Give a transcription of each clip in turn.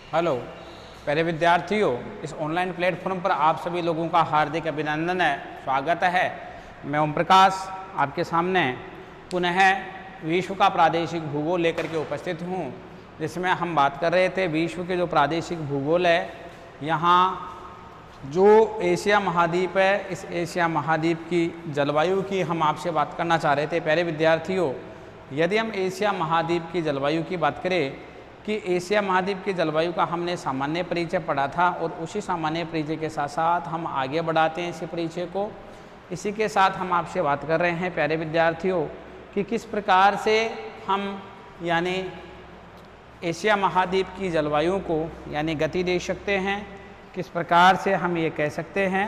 Hello प्यारे विद्यार्थियों, इस ऑनलाइन प्लेटफॉर्म पर आप सभी लोगों का हार्दिक अभिनंदन है, स्वागत है। मैं ओम प्रकाश आपके सामने पुनः विश्व का प्रादेशिक भूगोल लेकर के उपस्थित हूँ, जिसमें हम बात कर रहे थे विश्व के जो प्रादेशिक भूगोल है। यहाँ जो एशिया महाद्वीप है, इस एशिया महाद्वीप की जलवायु की हम आपसे बात करना चाह रहे थे। प्यारे विद्यार्थियों, यदि हम एशिया महाद्वीप की जलवायु की बात करें कि एशिया महाद्वीप की जलवायु का हमने सामान्य परिचय पढ़ा था, और उसी सामान्य परिचय के साथ साथ हम आगे बढ़ाते हैं इसी परिचय को। इसी के साथ हम आपसे बात कर रहे हैं प्यारे विद्यार्थियों कि किस प्रकार से हम यानी एशिया महाद्वीप की जलवायु को यानी गति दे सकते हैं। किस प्रकार से हम ये कह सकते हैं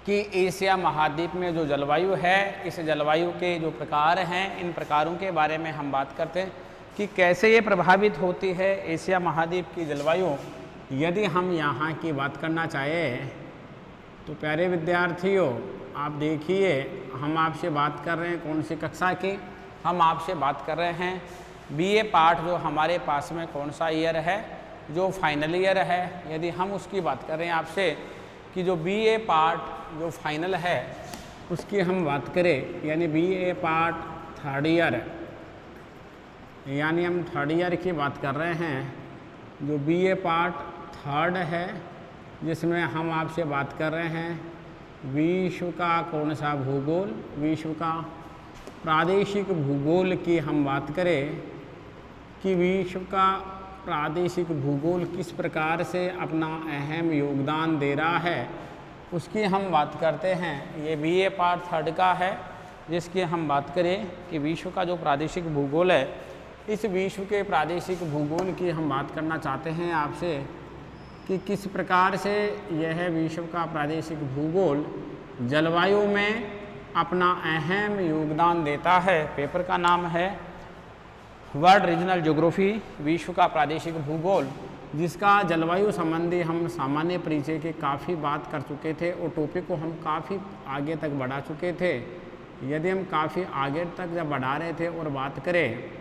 कि एशिया महाद्वीप में जो जलवायु है, इस जलवायु के जो प्रकार हैं, इन प्रकारों के बारे में हम बात करते हैं कि कैसे ये प्रभावित होती है एशिया महाद्वीप की जलवायु। यदि हम यहाँ की बात करना चाहें तो प्यारे विद्यार्थियों, आप देखिए, हम आपसे बात कर रहे हैं कौन सी कक्षा की? हम आपसे बात कर रहे हैं बीए पार्ट, जो हमारे पास में कौन सा ईयर है, जो फाइनल ईयर है। यदि हम उसकी बात कर रहे हैं आपसे कि जो बीए पार्ट जो फाइनल है उसकी हम बात करें, यानी बीए पार्ट थर्ड ईयर, यानी हम थर्ड ईयर की बात कर रहे हैं, जो बीए पार्ट थर्ड है, जिसमें हम आपसे बात कर रहे हैं विश्व का कौन सा भूगोल, विश्व का प्रादेशिक भूगोल की हम बात करें कि विश्व का प्रादेशिक भूगोल किस प्रकार से अपना अहम योगदान दे रहा है, उसकी हम बात करते हैं। ये बीए पार्ट थर्ड का है, जिसकी हम बात करें कि विश्व का जो प्रादेशिक भूगोल है, इस विश्व के प्रादेशिक भूगोल की हम बात करना चाहते हैं आपसे कि किस प्रकार से यह विश्व का प्रादेशिक भूगोल जलवायु में अपना अहम योगदान देता है। पेपर का नाम है वर्ल्ड रीजनल ज्योग्राफी, विश्व का प्रादेशिक भूगोल, जिसका जलवायु संबंधी हम सामान्य परिचय की काफ़ी बात कर चुके थे और टॉपिक को हम काफ़ी आगे तक बढ़ा चुके थे। यदि हम काफ़ी आगे तक जब बढ़ा रहे थे और बात करें,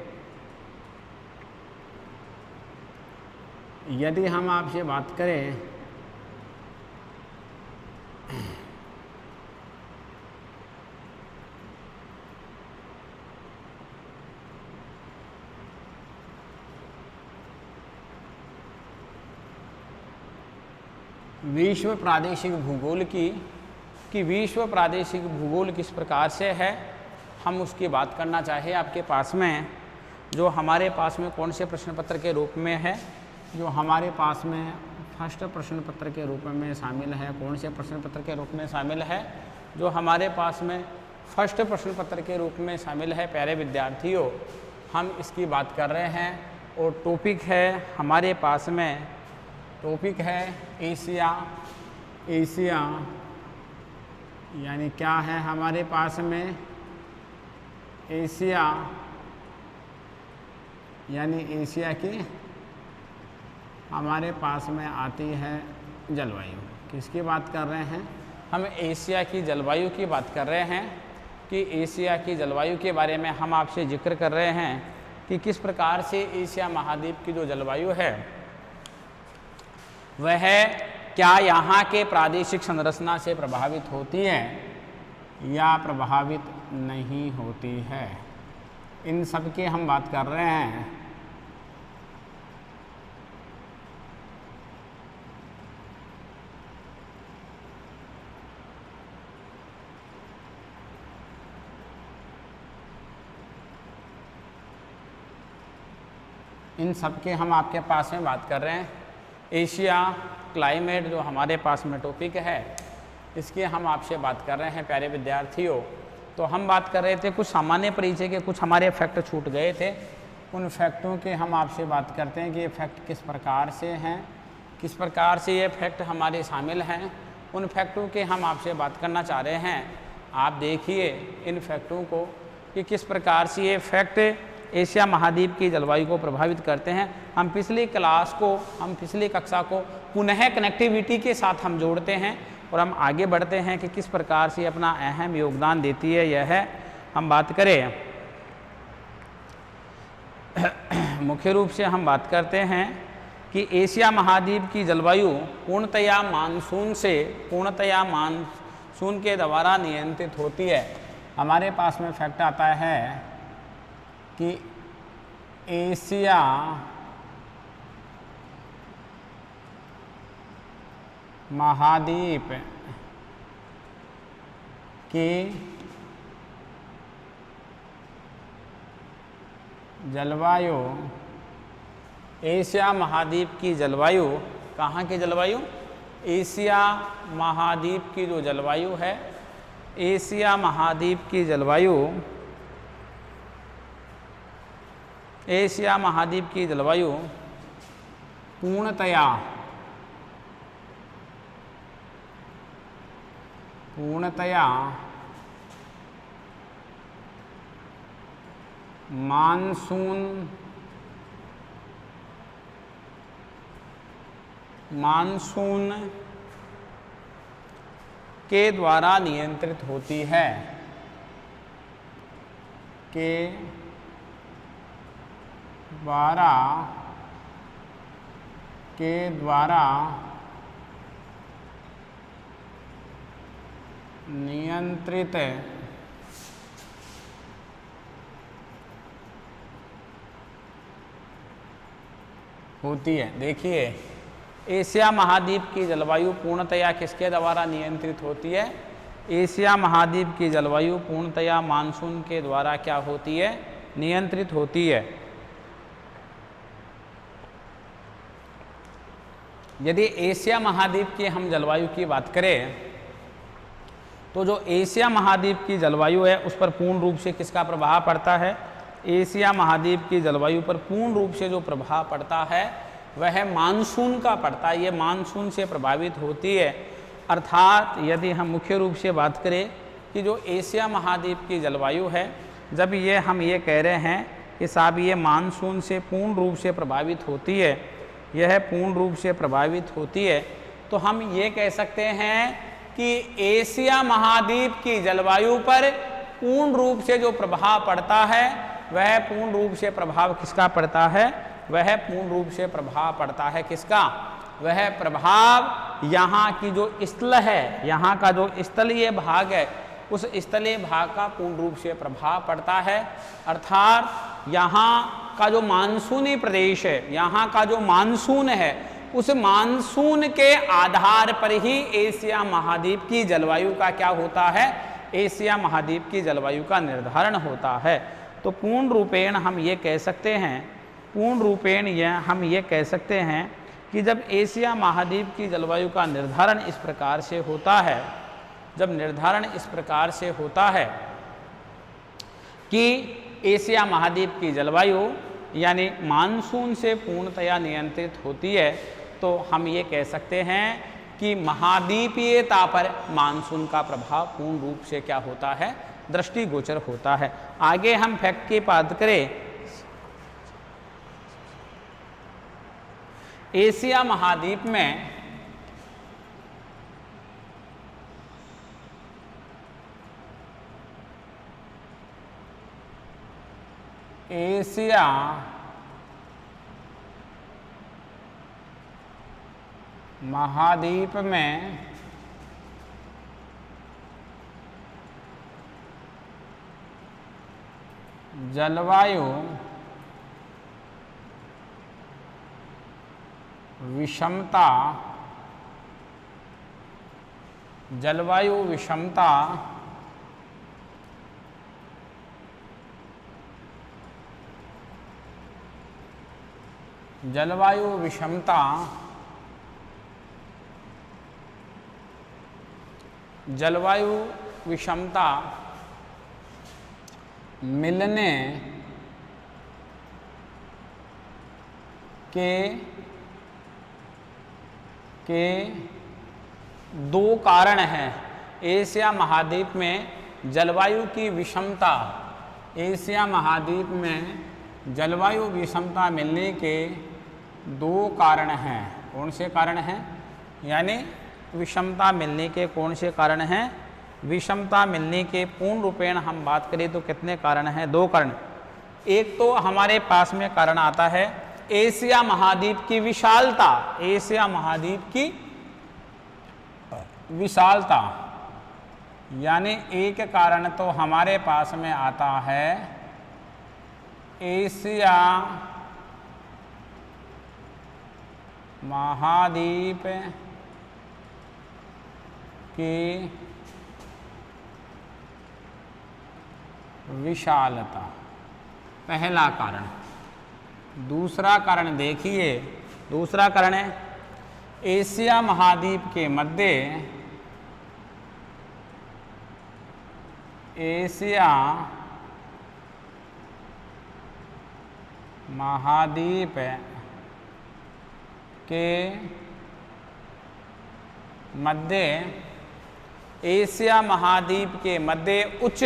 यदि हम आपसे बात करें विश्व प्रादेशिक भूगोल की, कि विश्व प्रादेशिक भूगोल किस प्रकार से है, हम उसकी बात करना चाहे आपके पास में, जो हमारे पास में कौन से प्रश्न पत्र के रूप में है, जो हमारे पास में फर्स्ट प्रश्न पत्र के रूप में शामिल है। कौन से प्रश्न पत्र के रूप में शामिल है? जो हमारे पास में फर्स्ट प्रश्न पत्र के रूप में शामिल है। प्यारे विद्यार्थियों, हम इसकी बात कर रहे हैं और टॉपिक है हमारे पास में, टॉपिक है एशिया। एशिया यानी क्या है हमारे पास में? एशिया यानी एशिया की हमारे पास में आती है जलवायु। किसकी बात कर रहे हैं? हम एशिया की जलवायु की बात कर रहे हैं कि एशिया की जलवायु के बारे में हम आपसे जिक्र कर रहे हैं कि किस प्रकार से एशिया महाद्वीप की जो जलवायु है वह क्या यहाँ के प्रादेशिक संरचना से प्रभावित होती है या प्रभावित नहीं होती है। इन सब की हम बात कर रहे हैं। इन सब के हम आपके पास में बात कर रहे हैं। एशिया क्लाइमेट जो हमारे पास में टॉपिक है, इसकी हम आपसे बात कर रहे हैं प्यारे विद्यार्थियों। तो हम बात कर रहे थे कुछ सामान्य परिचय के, कुछ हमारे फैक्ट छूट गए थे, उन फैक्टों के हम आपसे बात करते हैं कि ये फैक्ट किस प्रकार से हैं, किस प्रकार से ये फैक्ट हमारे शामिल हैं। उन फैक्टों के हम आपसे बात करना चाह रहे हैं। आप देखिए इन फैक्टों को कि किस प्रकार से ये फैक्ट एशिया महाद्वीप की जलवायु को प्रभावित करते हैं। हम पिछली कक्षा को पुनः कनेक्टिविटी के साथ हम जोड़ते हैं और हम आगे बढ़ते हैं कि किस प्रकार से अपना अहम योगदान देती है। यह हम बात करें मुख्य रूप से हम बात करते हैं कि एशिया महाद्वीप की जलवायु पूर्णतया मानसून के द्वारा नियंत्रित होती है। हमारे पास में फैक्ट आता है कि एशिया महाद्वीप की जलवायु, एशिया महाद्वीप की जलवायु, कहाँ की जलवायु? एशिया महाद्वीप की जो जलवायु है, एशिया महाद्वीप की जलवायु, एशिया महाद्वीप की जलवायु पूर्णतया मानसून के द्वारा नियंत्रित होती है, के द्वारा नियंत्रित होती है। देखिए, एशिया महाद्वीप की जलवायु पूर्णतया किसके द्वारा नियंत्रित होती है? एशिया महाद्वीप की जलवायु पूर्णतया मानसून के द्वारा क्या होती है? नियंत्रित होती है। यदि एशिया महाद्वीप की हम जलवायु की बात करें तो जो एशिया महाद्वीप की जलवायु है उस पर पूर्ण रूप से किसका प्रभाव पड़ता है? एशिया महाद्वीप की जलवायु पर पूर्ण रूप से जो प्रभाव पड़ता है वह मानसून का पड़ता है। ये मानसून से प्रभावित होती है। अर्थात यदि हम मुख्य रूप से बात करें कि जो एशिया महाद्वीप की जलवायु है, जब हम ये कह रहे हैं कि साहब ये मानसून से पूर्ण रूप से प्रभावित होती है, यह पूर्ण रूप से प्रभावित होती है, तो हम ये कह सकते हैं कि एशिया महाद्वीप की जलवायु पर पूर्ण रूप से जो प्रभाव पड़ता है वह पूर्ण रूप से प्रभाव किसका पड़ता है? वह पूर्ण रूप से प्रभाव पड़ता है किसका? वह प्रभाव यहाँ की जो स्थल है, यहाँ का जो स्थलीय भाग है, उस स्थलीय भाग का पूर्ण रूप से प्रभाव पड़ता है। अर्थात यहाँ का जो मानसूनी प्रदेश है, यहाँ का जो मानसून है, उस मानसून के आधार पर ही एशिया महाद्वीप की जलवायु का क्या होता है? एशिया महाद्वीप की जलवायु का निर्धारण होता है। तो पूर्ण रूपेण हम ये कह सकते हैं, कि जब एशिया महाद्वीप की जलवायु का निर्धारण इस प्रकार से होता है, जब निर्धारण इस प्रकार से होता है कि एशिया महाद्वीप की जलवायु यानी मानसून से पूर्णतया नियंत्रित होती है, तो हम ये कह सकते हैं कि महाद्वीपीयता पर मानसून का प्रभाव पूर्ण रूप से क्या होता है? दृष्टिगोचर होता है। आगे हम फैक्ट की बात करें, एशिया महाद्वीप में एशिया महाद्वीप में जलवायु विषमता मिलने के दो कारण हैं। एशिया महाद्वीप में जलवायु की विषमता, एशिया महाद्वीप में जलवायु विषमता मिलने के दो कारण हैं। कौन से कारण हैं? यानी विषमता मिलने के कौन से कारण हैं? विषमता मिलने के पूर्ण रूपेण हम बात करें तो कितने कारण हैं? दो कारण। एक तो हमारे पास में कारण आता है एशिया महाद्वीप की विशालता, एशिया महाद्वीप की विशालता, यानी एक कारण तो हमारे पास में आता है एशिया महाद्वीप की विशालता, पहला कारण। दूसरा कारण देखिए, दूसरा कारण है एशिया महाद्वीप के मध्य, एशिया महाद्वीप के मध्य, एशिया महाद्वीप के मध्य उच्च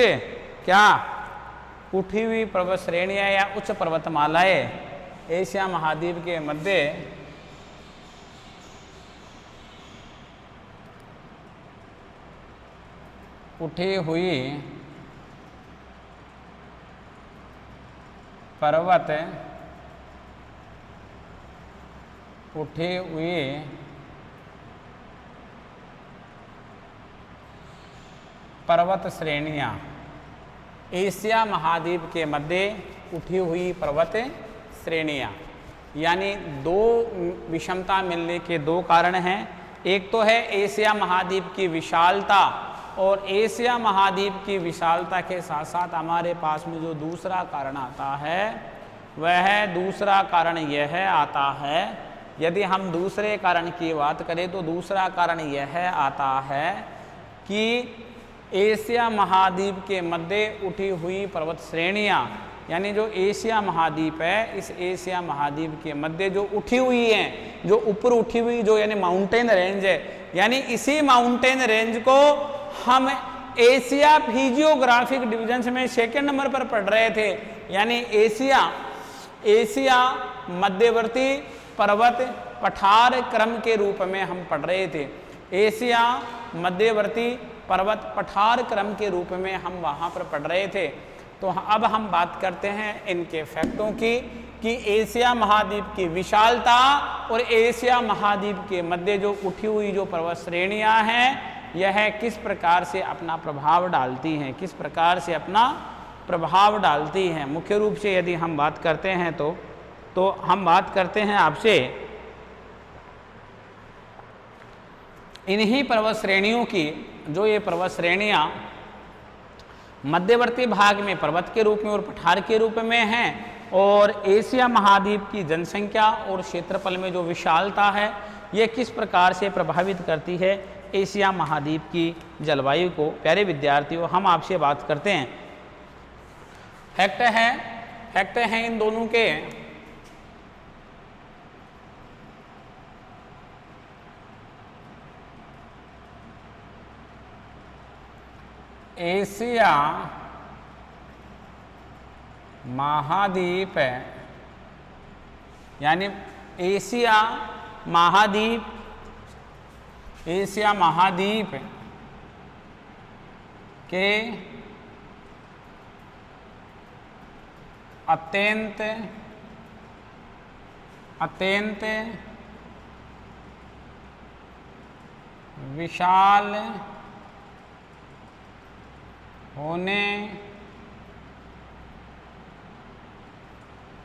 क्या उठी हुई पर्वत श्रेणियां या उच्च पर्वतमालाएं, एशिया महाद्वीप के मध्य उठी हुई पर्वत, उठी हुई पर्वत श्रेणियां, एशिया महाद्वीप के मध्य उठी हुई पर्वत श्रेणियां, यानी दो विषमता मिलने के दो कारण हैं। एक तो है एशिया महाद्वीप की विशालता, और एशिया महाद्वीप की विशालता के साथ साथ हमारे पास में जो दूसरा कारण आता है वह दूसरा कारण यह आता है, यदि हम दूसरे कारण की बात करें तो दूसरा कारण यह आता है कि एशिया महाद्वीप के मध्य उठी हुई पर्वत श्रेणियां, यानी जो एशिया महाद्वीप है, इस एशिया महाद्वीप के मध्य जो उठी हुई हैं, जो ऊपर उठी हुई जो यानी माउंटेन रेंज है, यानी इसी माउंटेन रेंज को हम एशिया फिजियोग्राफिक डिविजन्स में सेकेंड नंबर पर पढ़ रहे थे, यानी एशिया मध्यवर्ती पर्वत पठार क्रम के रूप में हम पढ़ रहे थे। एशिया मध्यवर्ती पर्वत पठार क्रम के रूप में हम वहाँ पर पढ़ रहे थे। तो अब हम बात करते हैं इनके फैक्टों की कि एशिया महाद्वीप की विशालता और एशिया महाद्वीप के मध्य जो उठी हुई जो पर्वत श्रेणियाँ हैं यह किस प्रकार से अपना प्रभाव डालती हैं, किस प्रकार से अपना प्रभाव डालती हैं। मुख्य रूप से यदि हम बात करते हैं तो हम बात करते हैं आपसे इन्हीं पर्वत श्रेणियों की, जो ये पर्वत श्रेणियाँ मध्यवर्ती भाग में पर्वत के रूप में और पठार के रूप में हैं, और एशिया महाद्वीप की जनसंख्या और क्षेत्रफल में जो विशालता है ये किस प्रकार से प्रभावित करती है एशिया महाद्वीप की जलवायु को। प्यारे विद्यार्थियों, हम आपसे बात करते हैं, फैक्ट हैं इन दोनों के एशिया महाद्वीप यानी एशिया महाद्वीप के अत्यंत विशाल होने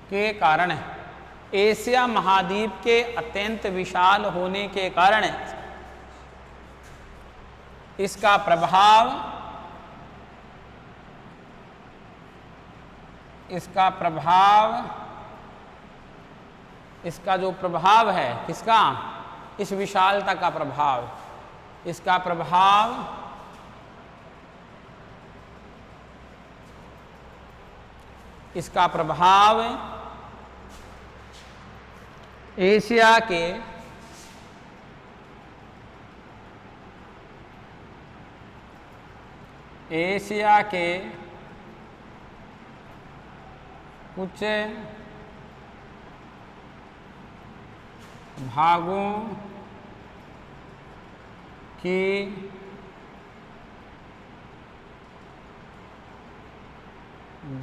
के कारण, एशिया महाद्वीप के अत्यंत विशाल होने के कारण इसका प्रभाव इसका जो प्रभाव है, किसका, इस विशालता का प्रभाव, इसका प्रभाव एशिया के कुछ भागों की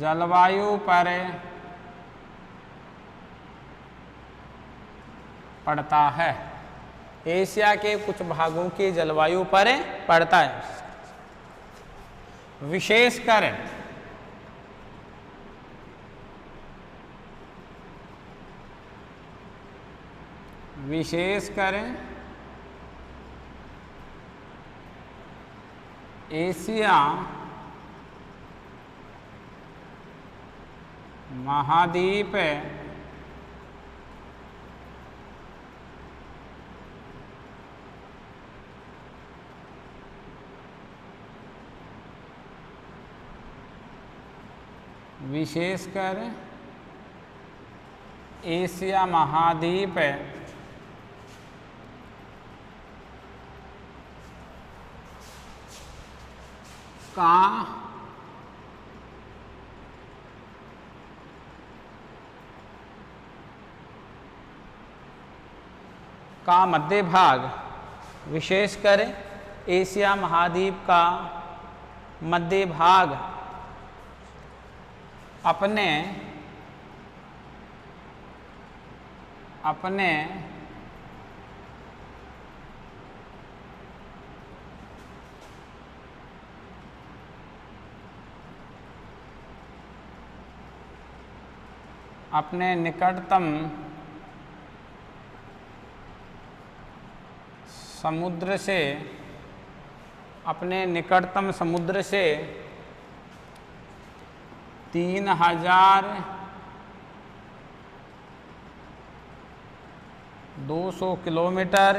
जलवायु पर पड़ता है। एशिया के कुछ भागों की जलवायु पर पड़ता है, विशेषकर एशिया महाद्वीप विशेषकर एशिया महाद्वीप का मध्य भाग, विशेषकर एशिया महाद्वीप का मध्य भाग अपने निकटतम समुद्र से 3,200 किलोमीटर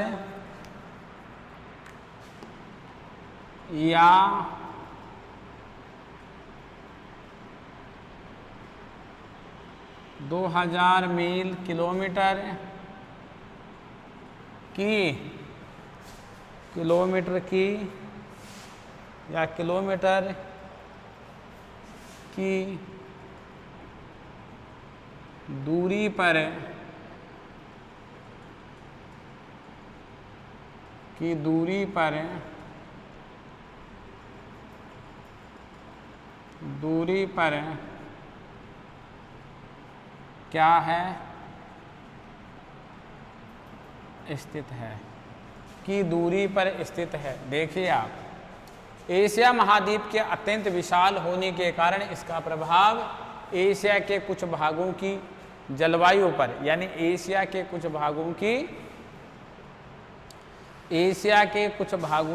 या 2,000 मील किलोमीटर की दूरी पर क्या है, स्थित है, की दूरी पर स्थित है। देखिए आप, एशिया महाद्वीप के अत्यंत विशाल होने के कारण इसका प्रभाव एशिया के कुछ भागों की जलवायु पर, यानी एशिया के कुछ भागों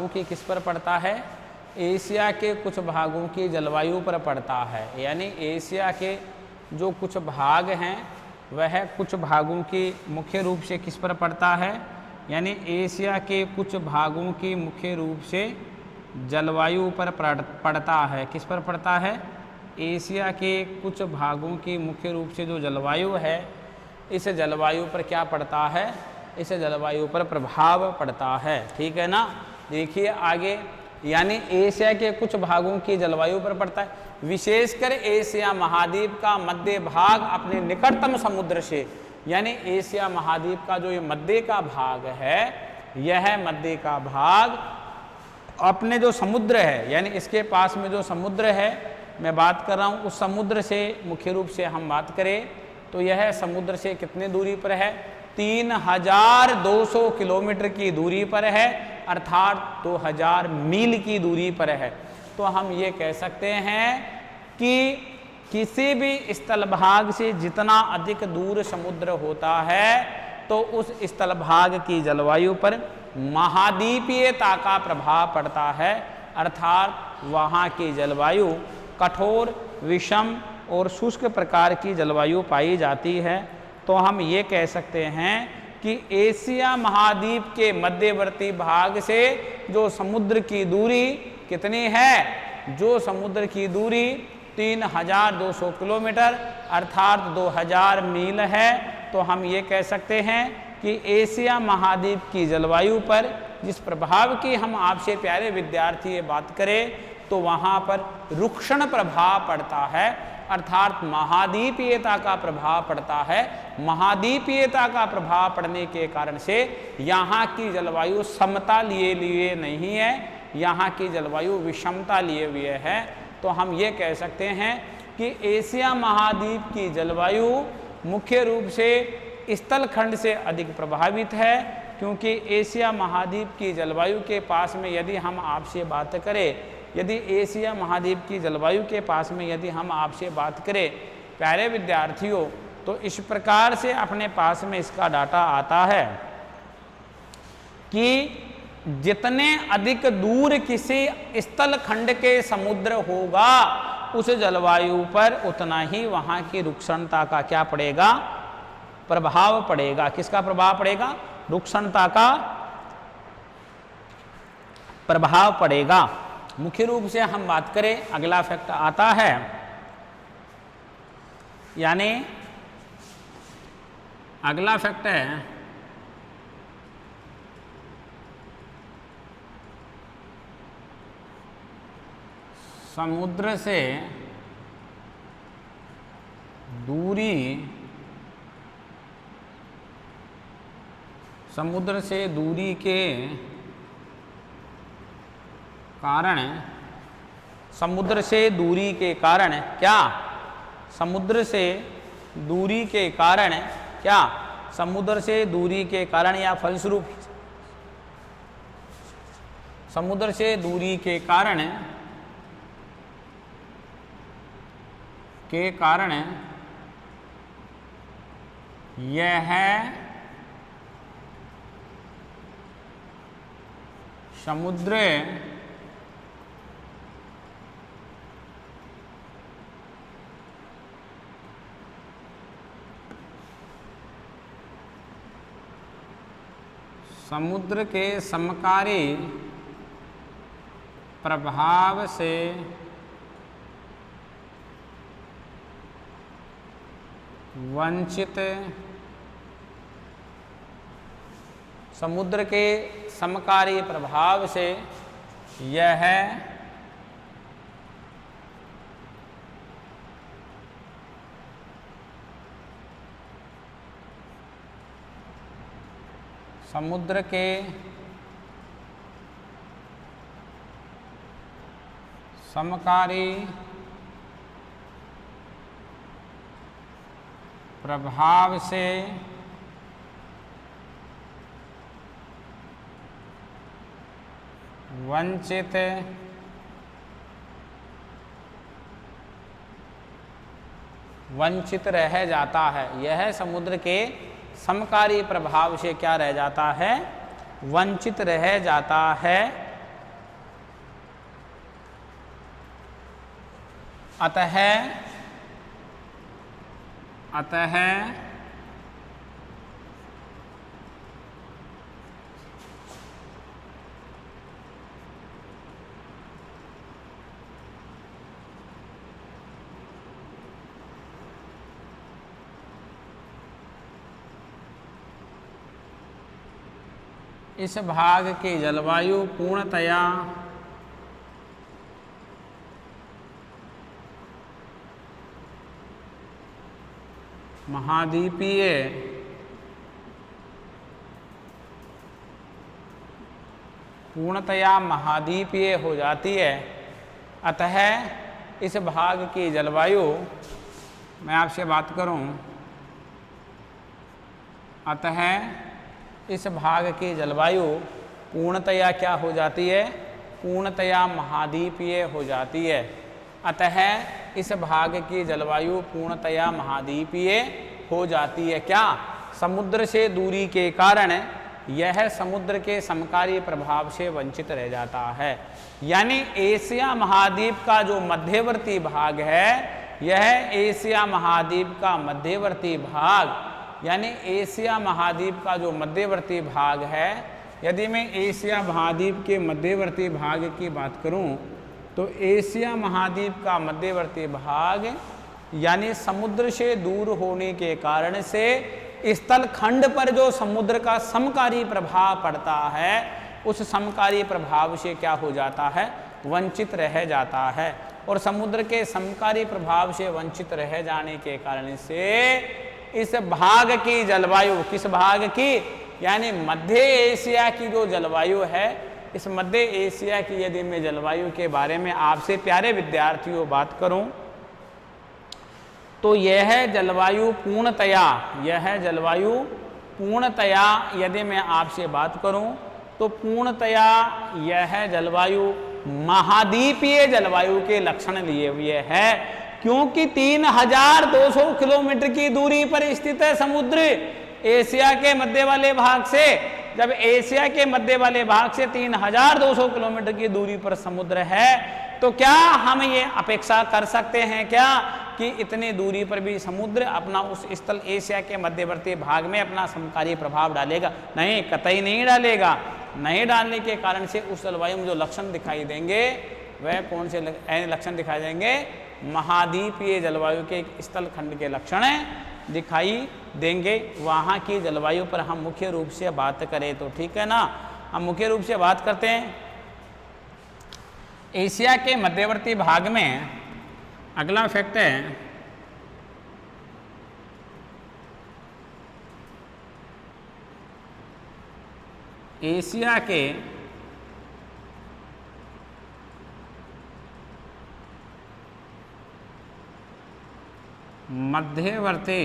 की किस पर पड़ता है, एशिया के कुछ भागों की जलवायु पर पड़ता है। यानी एशिया के जो कुछ भाग हैं वह कुछ भागों की मुख्य रूप से किस पर पड़ता है, यानी एशिया के कुछ भागों की मुख्य रूप से जलवायु पर पड़ता है। किस पर पड़ता है, एशिया के कुछ भागों की मुख्य रूप से जो जलवायु है, इस जलवायु पर क्या पड़ता है, इस जलवायु पर प्रभाव पड़ता है। ठीक है ना। देखिए आगे, यानी एशिया के कुछ भागों की जलवायु पर पड़ता है, विशेषकर एशिया महाद्वीप का मध्य भाग अपने निकटतम समुद्र से, यानी एशिया महाद्वीप का जो ये मध्य का भाग है, यह मध्य का भाग अपने जो समुद्र है, यानी इसके पास में जो समुद्र है मैं बात कर रहा हूँ, उस समुद्र से मुख्य रूप से हम बात करें तो यह समुद्र से कितने दूरी पर है, 3,200 किलोमीटर की दूरी पर है, अर्थात 2,000 मील की दूरी पर है। तो हम ये कह सकते हैं कि किसी भी स्थल भाग से जितना अधिक दूर समुद्र होता है तो उस स्थल भाग की जलवायु पर महाद्वीपीयता का प्रभाव पड़ता है, अर्थात वहाँ की जलवायु कठोर, विषम और शुष्क प्रकार की जलवायु पाई जाती है। तो हम ये कह सकते हैं कि एशिया महाद्वीप के मध्यवर्ती भाग से जो समुद्र की दूरी कितनी है, जो समुद्र की दूरी 3,200 किलोमीटर अर्थात 2,000 मील है, तो हम ये कह सकते हैं कि एशिया महाद्वीप की जलवायु पर जिस प्रभाव की हम आपसे प्यारे विद्यार्थी ये बात करें तो वहाँ पर रुक्षण प्रभाव पड़ता है, अर्थात महाद्वीपीयता का प्रभाव पड़ता है। महाद्वीपीयता का प्रभाव पड़ने के कारण से यहाँ की जलवायु समता लिए नहीं है, यहाँ की जलवायु विषमता लिए हुए है। तो हम ये कह सकते हैं कि एशिया महाद्वीप की जलवायु मुख्य रूप से स्थल खंड से अधिक प्रभावित है, क्योंकि एशिया महाद्वीप की जलवायु के पास में यदि हम आपसे बात करें, यदि एशिया महाद्वीप की जलवायु के पास में यदि हम आपसे बात करें प्यारे विद्यार्थियों, तो इस प्रकार से अपने पास में इसका डाटा आता है कि जितने अधिक दूर किसी स्थल खंड के समुद्र होगा उस जलवायु पर उतना ही वहाँ की रुक्षणता का क्या पड़ेगा, प्रभाव पड़ेगा। किसका प्रभाव पड़ेगा? रुक्षणता का प्रभाव पड़ेगा। मुख्य रूप से हम बात करें, अगला फैक्ट आता है, यानी अगला फैक्ट है समुद्र से दूरी, समुद्र से दूरी के कारण, समुद्र से दूरी के कारण क्या, समुद्र से दूरी के कारण क्या, समुद्र से दूरी के कारण या फलस्वरूप समुद्र से दूरी के कारण यह समुद्र समुद्र के समकारी प्रभाव से वंचित, समुद्र के समकारी प्रभाव से यह समुद्र के समकारी प्रभाव से वंचित रह जाता है। यह समुद्र के समकारी प्रभाव से क्या रह जाता है, वंचित रह जाता है। अतः इस भाग की जलवायु पूर्णतया महाद्वीपीय हो जाती है। अतः इस भाग की जलवायु, मैं आपसे बात करूं, अतः इस भाग की जलवायु पूर्णतया क्या हो जाती है, पूर्णतया महाद्वीपीय हो जाती है। अतः इस भाग की जलवायु पूर्णतया महाद्वीपीय हो जाती है। क्या? समुद्र से दूरी के कारण यह समुद्र के समकारी प्रभाव से वंचित रह जाता है। यानी एशिया महाद्वीप का जो मध्यवर्ती भाग है, यह एशिया महाद्वीप का मध्यवर्ती भाग, यानी एशिया महाद्वीप का जो मध्यवर्ती भाग है, यदि मैं एशिया महाद्वीप के मध्यवर्ती भाग की बात करूं, तो एशिया महाद्वीप का मध्यवर्ती भाग यानी समुद्र से दूर होने के कारण से स्थल खंड पर जो समुद्र का समकारी प्रभाव पड़ता है, उस समकारी प्रभाव से क्या हो जाता है, वंचित रह जाता है। और समुद्र के समकारी प्रभाव से वंचित रह जाने के कारण से इस भाग की जलवायु, किस भाग की, यानी मध्य एशिया की जो जलवायु है, इस मध्य एशिया की यदि मैं जलवायु के बारे में आपसे प्यारे विद्यार्थियों बात करूं, तो यह जलवायु पूर्णतया, यह जलवायु पूर्णतया यदि मैं आपसे बात करूं तो पूर्णतया यह जलवायु महाद्वीपीय जलवायु के लक्षण लिए हुए है, क्योंकि 3200 किलोमीटर की दूरी पर स्थित है समुद्र एशिया के मध्य वाले भाग से। जब एशिया के मध्य वाले भाग से 3200 किलोमीटर की दूरी पर समुद्र है, तो क्या हम ये अपेक्षा कर सकते हैं क्या कि इतनी दूरी पर भी समुद्र अपना उस स्थल एशिया के मध्यवर्ती भाग में अपना समकारी प्रभाव डालेगा? नहीं, कतई नहीं डालेगा। नहीं डालने के कारण से उस जलवायु में जो लक्षण दिखाई देंगे वह कौन से लक्षण दिखाई देंगे? महाद्वीपीय जलवायु के स्थल खंड के लक्षण दिखाई देंगे। वहाँ की जलवायु पर हम मुख्य रूप से बात करें तो ठीक है ना, हम मुख्य रूप से बात करते हैं एशिया के मध्यवर्ती भाग में। अगला फैक्ट है एशिया के मध्यवर्ती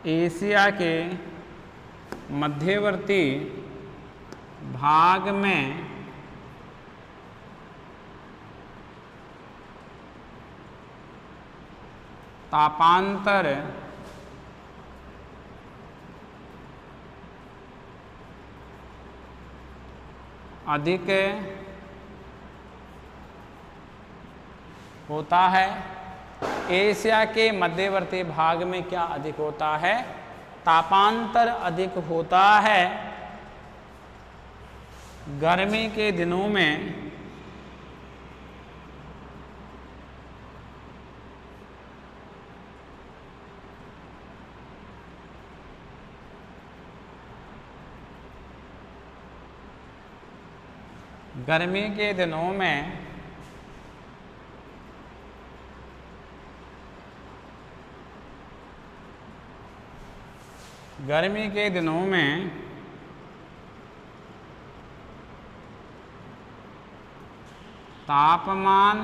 एशिया के मध्यवर्ती भाग में तापांतर अधिक होता है। एशिया के मध्यवर्ती भाग में क्या अधिक होता है? तापांतर अधिक होता है। गर्मी के दिनों में गर्मी के दिनों में तापमान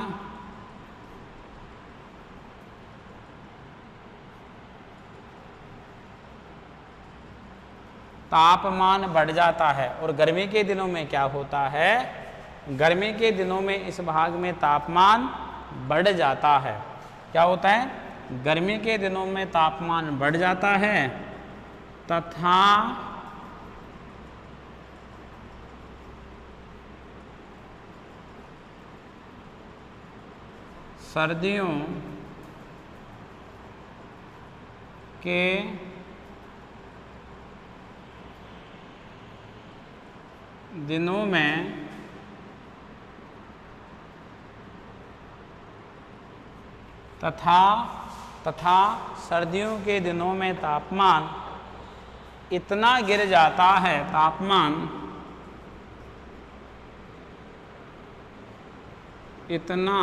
बढ़ जाता है। और गर्मी के दिनों में क्या होता है? गर्मी के दिनों में इस भाग में तापमान बढ़ जाता है। क्या होता है? गर्मी के दिनों में तापमान बढ़ जाता है तथा सर्दियों के दिनों में तथा सर्दियों के दिनों में तापमान इतना गिर जाता है, तापमान इतना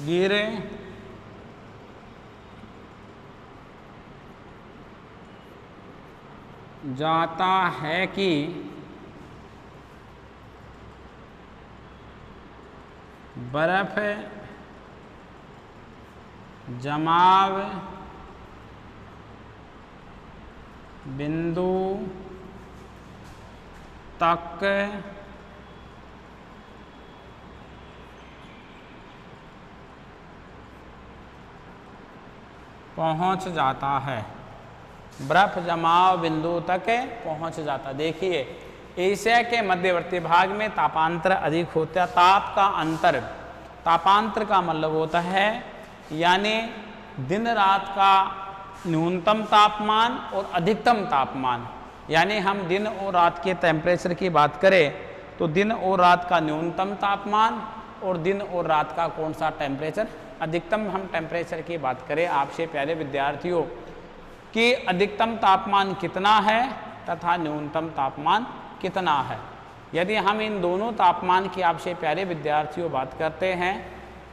गिर जाता है कि बर्फ जमाव बिंदु तक पहुंच जाता है। बर्फ जमाव बिंदु तक पहुंच जाता। देखिए, एशिया के मध्यवर्ती भाग में तापांतर अधिक होता है। ताप का अंतर, तापांतर का मतलब होता है यानी दिन रात का न्यूनतम तापमान और अधिकतम तापमान। यानी हम दिन और रात के टेम्परेचर की बात करें तो दिन और रात का न्यूनतम तापमान और दिन और रात का कौन सा टेम्परेचर, अधिकतम हम टेम्परेचर की बात करें आपसे प्यारे विद्यार्थियों कि अधिकतम तापमान कितना है तथा न्यूनतम तापमान कितना है। यदि हम इन दोनों तापमान की आपसे प्यारे विद्यार्थियों बात करते हैं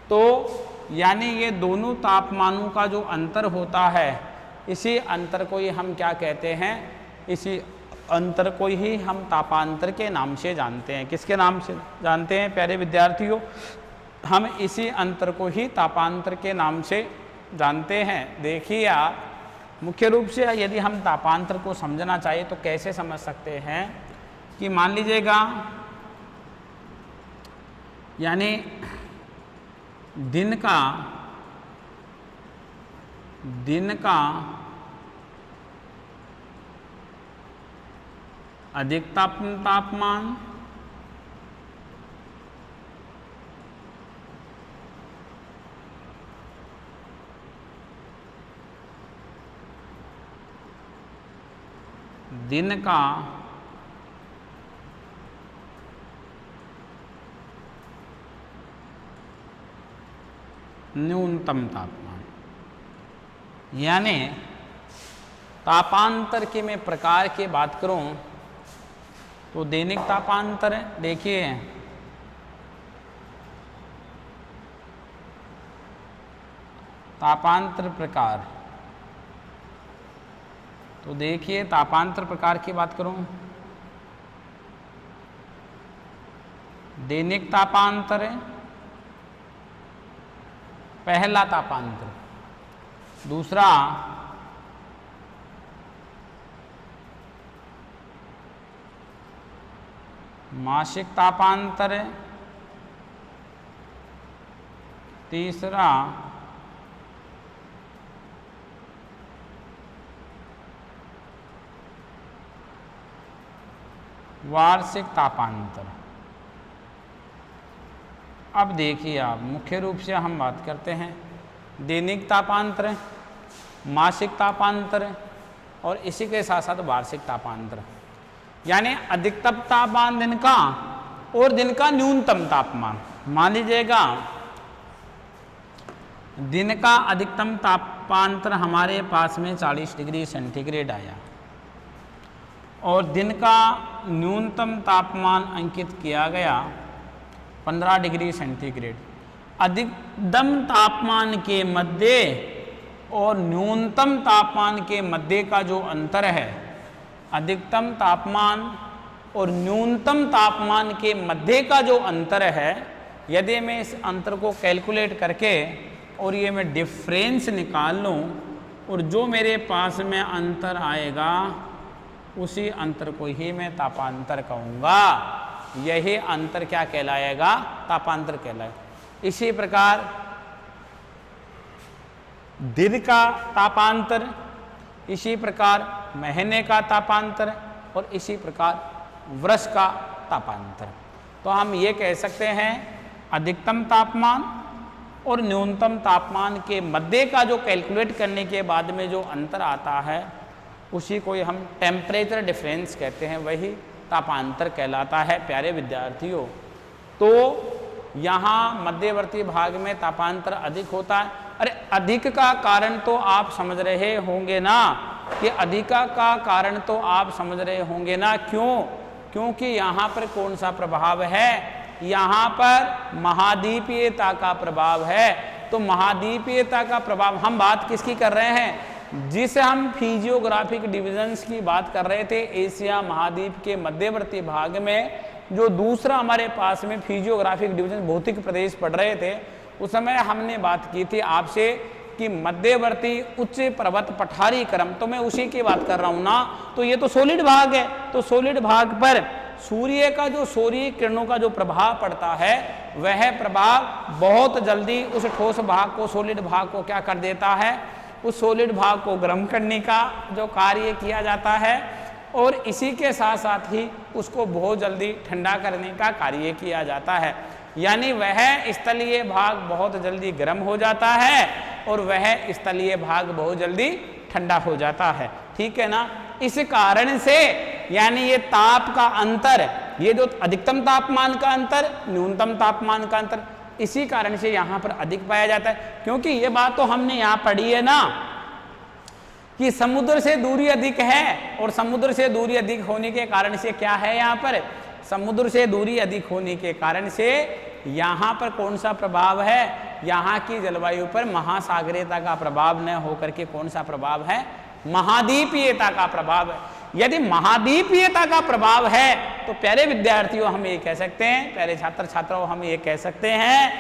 तो यानी ये दोनों तापमानों का जो अंतर होता है, इसी अंतर को ही हम क्या कहते हैं, इसी अंतर को ही हम तापांतर के नाम से जानते हैं। किसके नाम से जानते हैं प्यारे विद्यार्थियों? हम इसी अंतर को ही तापांतर के नाम से जानते हैं। देखिए आप, मुख्य रूप से यदि हम तापांतर को समझना चाहिए तो कैसे समझ सकते हैं कि मान लीजिएगा, यानी दिन का अधिकतम तापमान दिन का न्यूनतम तापमान, यानी तापांतर की मैं प्रकार की बात करूं तो दैनिक तापांतर, देखिए तापांतर प्रकार, तो देखिए तापांतर प्रकार की बात करूं, दैनिक तापांतर पहला तापांतर, दूसरा मासिक तापांतर, तीसरा वार्षिक तापांतर। अब देखिए आप, मुख्य रूप से हम बात करते हैं दैनिक तापांतर, मासिक तापांतर और इसी के साथ साथ वार्षिक तापांतर, यानी अधिकतम तापमान दिन का और दिन का न्यूनतम तापमान। मान लीजिएगा दिन का अधिकतम तापांतर हमारे पास में 40 डिग्री सेंटीग्रेड आया और दिन का न्यूनतम तापमान अंकित किया गया 15 डिग्री सेंटीग्रेड। अधिकतम तापमान के मध्य और न्यूनतम तापमान के मध्य का जो अंतर है, अधिकतम तापमान और न्यूनतम तापमान के मध्य का जो अंतर है, यदि मैं इस अंतर को कैलकुलेट करके और ये मैं डिफरेंस निकाल लूँ और जो मेरे पास में अंतर आएगा उसी अंतर को ही मैं तापांतर कहूँगा। यही अंतर क्या कहलाएगा? तापांतर कहलाएगा। इसी प्रकार दिन का तापांतर, इसी प्रकार महीने का तापांतर और इसी प्रकार वर्ष का तापांतर। तो हम ये कह सकते हैं अधिकतम तापमान और न्यूनतम तापमान के मध्य का जो कैलकुलेट करने के बाद में जो अंतर आता है उसी को हम टेम्परेचर डिफरेंस कहते हैं, वही तापांतर कहलाता है प्यारे विद्यार्थियों। तो यहाँ मध्यवर्ती भाग में तापांतर अधिक होता है। अरे अधिक का कारण तो आप समझ रहे होंगे ना, कि अधिक का कारण तो आप समझ रहे होंगे ना, क्यों? क्योंकि यहाँ पर कौन सा प्रभाव है? यहाँ पर महाद्वीपीयता का प्रभाव है। तो महाद्वीपीयता का प्रभाव, हम बात किसकी कर रहे हैं? जिसे हम फिजियोग्राफिक डिविजन्स की बात कर रहे थे, एशिया महाद्वीप के मध्यवर्ती भाग में जो दूसरा हमारे पास में फिजियोग्राफिक डिवीजन भौतिक प्रदेश पढ़ रहे थे, उस समय हमने बात की थी आपसे कि मध्यवर्ती उच्च पर्वत पठारी क्रम, तो मैं उसी की बात कर रहा हूं ना। तो ये तो सॉलिड भाग है, तो सॉलिड भाग पर सूर्य का जो सूर्य किरणों का जो प्रभाव पड़ता है, वह प्रभाव बहुत जल्दी उस ठोस भाग को, सॉलिड भाग को क्या कर देता है? उस सॉलिड भाग को गर्म करने का जो कार्य किया जाता है और इसी के साथ साथ ही उसको बहुत जल्दी ठंडा करने का कार्य किया जाता है। यानी वह स्थलीय भाग बहुत जल्दी गर्म हो जाता है और वह स्थलीय भाग बहुत जल्दी ठंडा हो जाता है। ठीक है ना? इस कारण से यानी ये ताप का अंतर, ये जो अधिकतम तापमान का अंतर, न्यूनतम तापमान का अंतर, इसी कारण से यहाँ पर अधिक पाया जाता है। क्योंकि ये बात तो हमने यहाँ पढ़ी है ना कि समुद्र से दूरी अधिक है, और समुद्र से दूरी अधिक होने के कारण से क्या है? यहाँ पर समुद्र से दूरी अधिक होने के कारण से यहाँ पर कौन सा प्रभाव है? यहाँ की जलवायु पर महासागरीयता का प्रभाव न होकर के कौन सा प्रभाव है? महाद्वीपीयता का प्रभाव है। यदि महाद्वीपीयता का प्रभाव है तो प्यारे विद्यार्थियों हम ये कह सकते हैं, प्यारे छात्र छात्राओं हम ये कह सकते हैं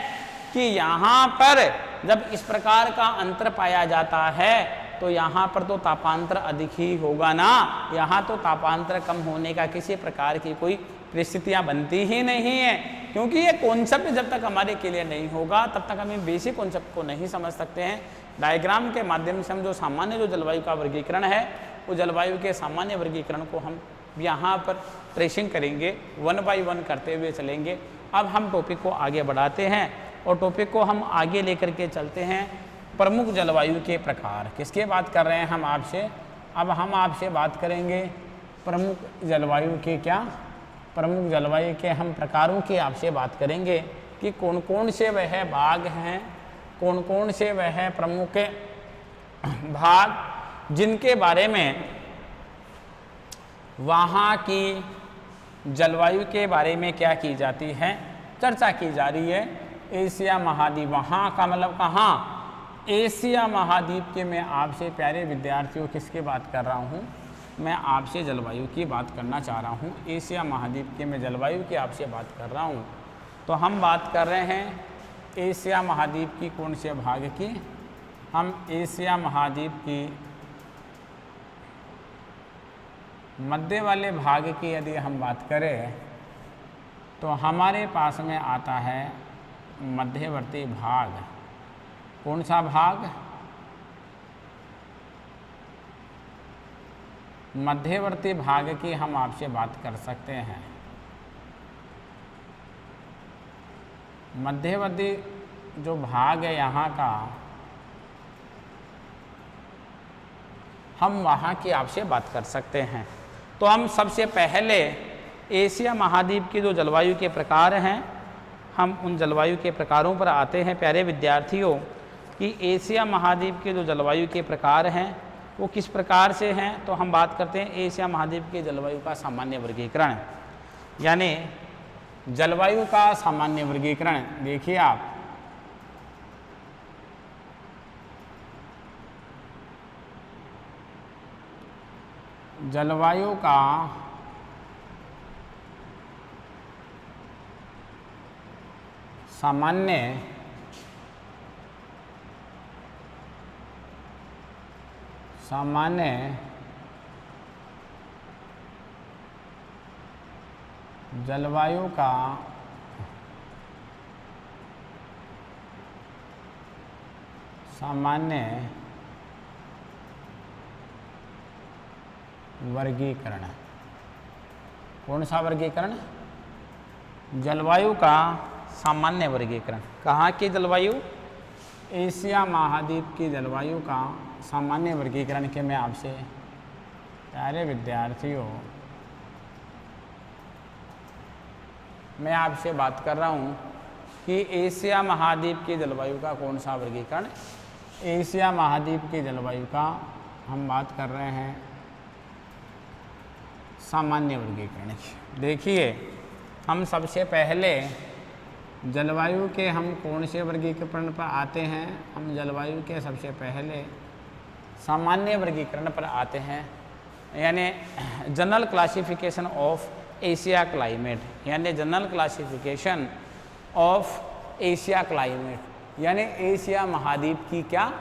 कि यहाँ पर जब इस प्रकार का अंतर पाया जाता है तो यहाँ पर तो तापांतर अधिक ही होगा ना, यहाँ तो तापांतर कम होने का किसी प्रकार की कोई परिस्थितियाँ बनती ही नहीं है, क्योंकि ये कॉन्सेप्ट जब तक हमारे क्लियर नहीं होगा तब तक हम बेसिक कॉन्सेप्ट को नहीं समझ सकते हैं। डायग्राम के माध्यम से हम जो सामान्य जो जलवायु का वर्गीकरण है वो जलवायु के सामान्य वर्गीकरण को हम यहाँ पर ट्रेसिंग करेंगे, 1 बाय 1 करते हुए चलेंगे। अब हम टॉपिक को आगे बढ़ाते हैं और टॉपिक को हम आगे लेकर के चलते हैं प्रमुख जलवायु के प्रकार। किसके बात कर रहे हैं हम आपसे? अब हम आपसे बात करेंगे प्रमुख जलवायु के क्या, प्रमुख जलवायु के हम प्रकारों की आपसे बात करेंगे कि कौन कौन से वह भाग हैं, कौन कौन से वह प्रमुख भाग जिनके बारे में वहाँ की जलवायु के बारे में क्या की जाती है, चर्चा की जा रही है। एशिया महाद्वीप, वहाँ का मतलब कहाँ, एशिया महाद्वीप के मैं आपसे प्यारे विद्यार्थियों किसकी बात कर रहा हूँ, मैं आपसे जलवायु की बात करना चाह रहा हूँ। एशिया महाद्वीप के मैं जलवायु की आपसे बात कर रहा हूँ। तो हम बात कर रहे हैं एशिया महाद्वीप की कौन से भाग की, हम एशिया महाद्वीप की मध्य वाले भाग की यदि हम बात करें तो हमारे पास में आता है मध्यवर्ती भाग। कौन सा भाग? मध्यवर्ती भाग की हम आपसे बात कर सकते हैं। मध्यवर्ती जो भाग है यहाँ का, हम वहाँ की आपसे बात कर सकते हैं। तो हम सबसे पहले एशिया महाद्वीप की जो जलवायु के प्रकार हैं, हम उन जलवायु के प्रकारों पर आते हैं प्यारे विद्यार्थियों कि एशिया महाद्वीप के जो जलवायु के प्रकार हैं वो किस प्रकार से हैं। तो हम बात करते हैं एशिया महाद्वीप के जलवायु का सामान्य वर्गीकरण, यानी जलवायु का सामान्य वर्गीकरण। देखिए आप, जलवायु का सामान्य जलवायु का सामान्य वर्गीकरण। कौन सा वर्गीकरण? जलवायु का सामान्य वर्गीकरण। कहाँ की जलवायु? एशिया महाद्वीप की जलवायु का सामान्य वर्गीकरण के मैं आपसे प्यारे विद्यार्थियों मैं आपसे बात कर रहा हूँ कि एशिया महाद्वीप की जलवायु का कौन सा वर्गीकरण। एशिया महाद्वीप की जलवायु का हम बात कर रहे हैं सामान्य वर्गीकरण की। देखिए, हम सबसे पहले जलवायु के हम कौन से वर्गीकरण पर आते हैं, हम जलवायु के सबसे पहले सामान्य वर्गीकरण पर आते हैं, यानी general classification of Asia climate, यानी general classification of Asia climate, यानी एशिया महाद्वीप की क्या,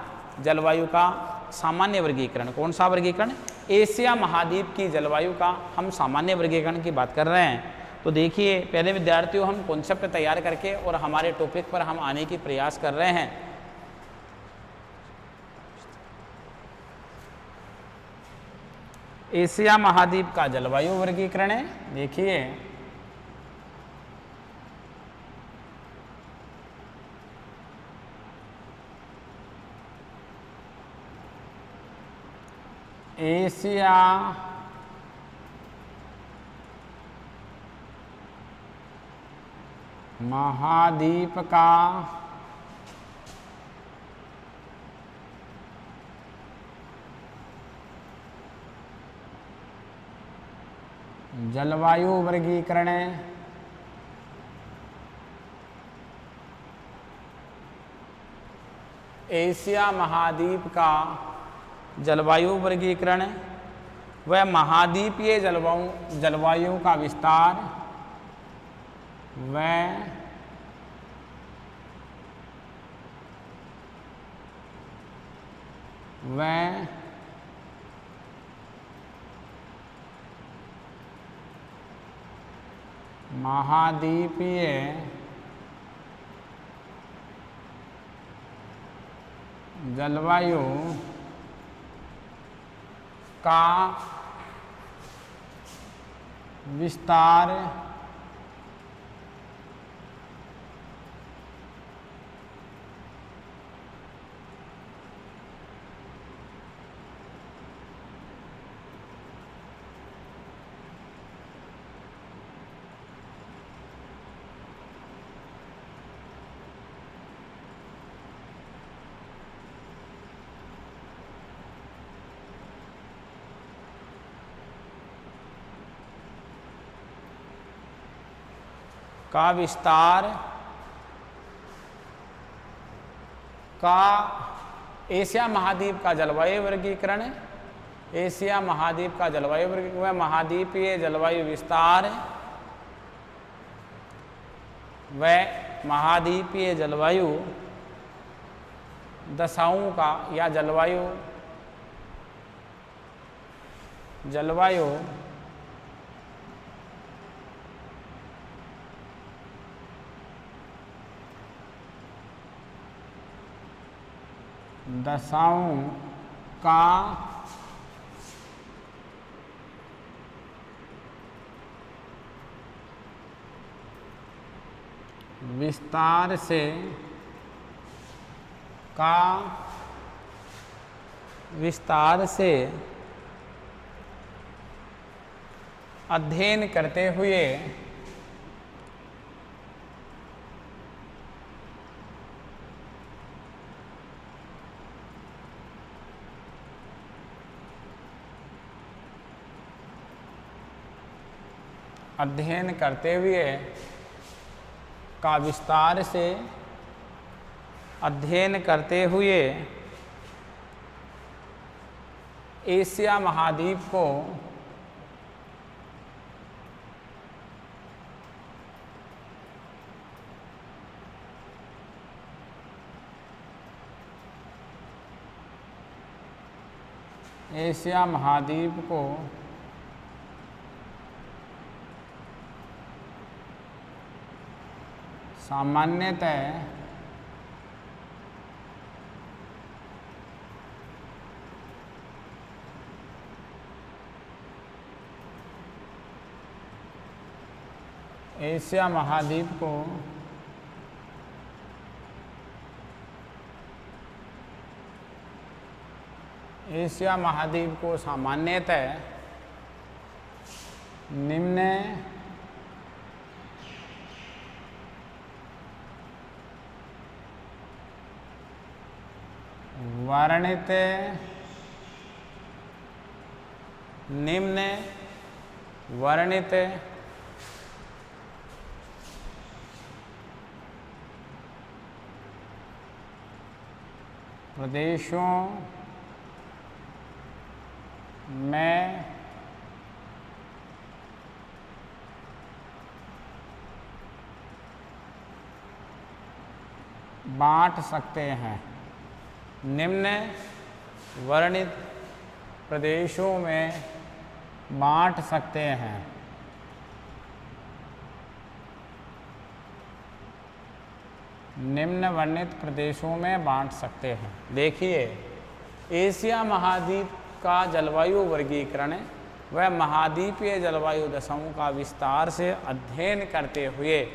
जलवायु का सामान्य वर्गीकरण। कौन सा वर्गीकरण? एशिया महाद्वीप की जलवायु का हम सामान्य वर्गीकरण की बात कर रहे हैं। तो देखिए पहले विद्यार्थियों, हम कॉन्सेप्ट तैयार करके और हमारे टॉपिक पर हम आने की प्रयास कर रहे हैं। एशिया महाद्वीप का जलवायु वर्गीकरण है। देखिए, एशिया महाद्वीप का जलवायु वर्गीकरण एशिया महाद्वीप का जलवायु वर्गीकरण वह महाद्वीपीय जलवायु का विस्तार, वह महाद्वीपीय जलवायु का विस्तार का एशिया महाद्वीप का जलवायु वर्गीकरण, एशिया महाद्वीप का जलवायु वर्गीकरण, वह महाद्वीपीय जलवायु विस्तार, वह महाद्वीपीय जलवायु दशाओं का या जलवायु दशाओं का विस्तार से अध्ययन करते हुए का विस्तार से अध्ययन करते हुए एशिया महाद्वीप को सामान्यतः एशिया महाद्वीप को सामान्यतः निम्न वर्णित प्रदेशों में बांट सकते हैं। निम्न वर्णित प्रदेशों में बांट सकते हैं। निम्न वर्णित प्रदेशों में बांट सकते हैं। देखिए, एशिया महाद्वीप का जलवायु वर्गीकरण वह महाद्वीपीय जलवायु दशाओं का विस्तार से अध्ययन करते हुए